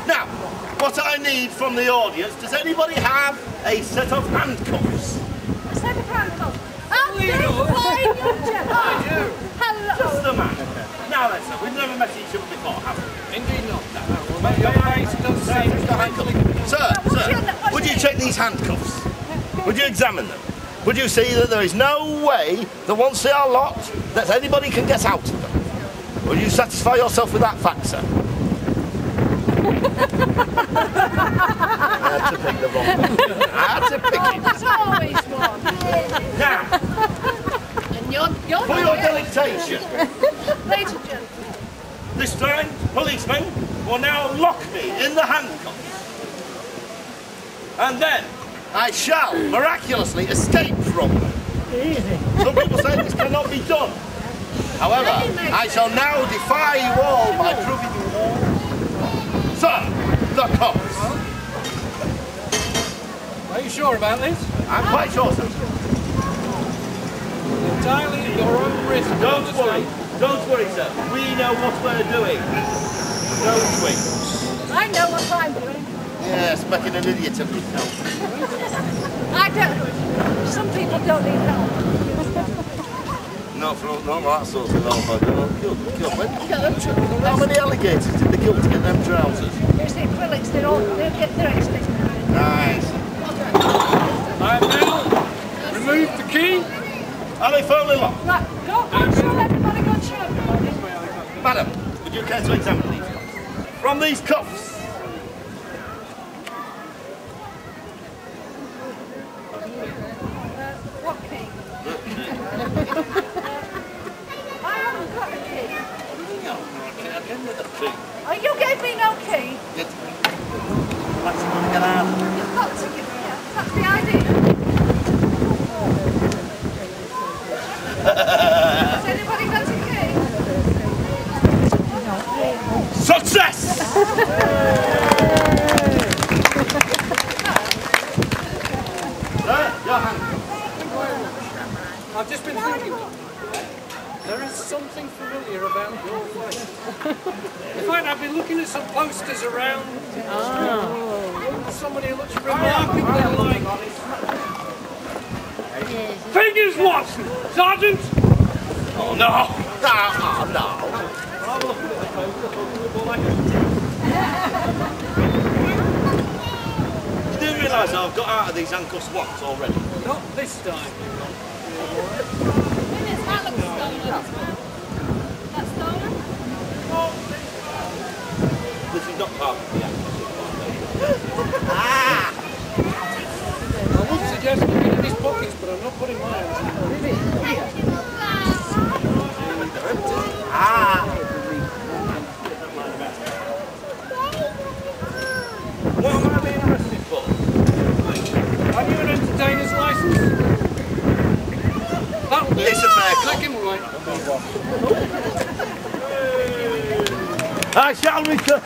Now, what I need from the audience, does anybody have a set of handcuffs? A set of handcuffs? I do. Hello. Just the man. Now then, sir, we've never met each other before, have we? Indeed not. Your face does seem Sir, would you check these handcuffs? Would you examine them? Would you see that there is no way that once they are locked, that anybody can get out of them? Would you satisfy yourself with that fact, sir? I had to pick the wrong one. I had to pick it. There's always one. Now, And you're for your delectation, ladies and gentlemen, this time, policemen will now lock me in the handcuffs. And then I shall miraculously escape from them. Easy. Some people say this cannot be done. However, I shall now defy you all by proving you all. Sir, the cops. Are you sure about this? I'm quite sure, sir. Entirely at your own risk. Don't worry, sir. We know what we're doing. Don't we? I know what I'm doing. Yes, making an idiot of yourself. I don't. Some people don't need help. Not that sort of help. I don't know. When did you get them trousers? How many alligators did they kill to get them trousers? There's the acrylics, they'll get their expensive. Nice. I have now removed the key. Are they firmly locked? Right, go and show everybody, go and show everybody. Madam, would you care to examine these cuffs? From these cuffs, What key? I haven't got a key. Oh, you gave me no key. Let's get out. You've got to give me that. That's the idea. Has anybody got a key? Success! Your hand. I've just been thinking. There is something familiar about your face. In fact, I've been looking at some posters around. Somebody who looks remarkably like. Fingers Watson! Sergeant! Oh no! Oh no! You do realise I've got out of these handcuffs once already? Not this time. That looks stolen as well. That's stolen? This is not part of the act. I would suggest looking at his pockets, but I'm not putting my hands in them. What am I being arrested for? Have you an entertainer's license? That'll do. It's a fair cop. Black and white. I shall return.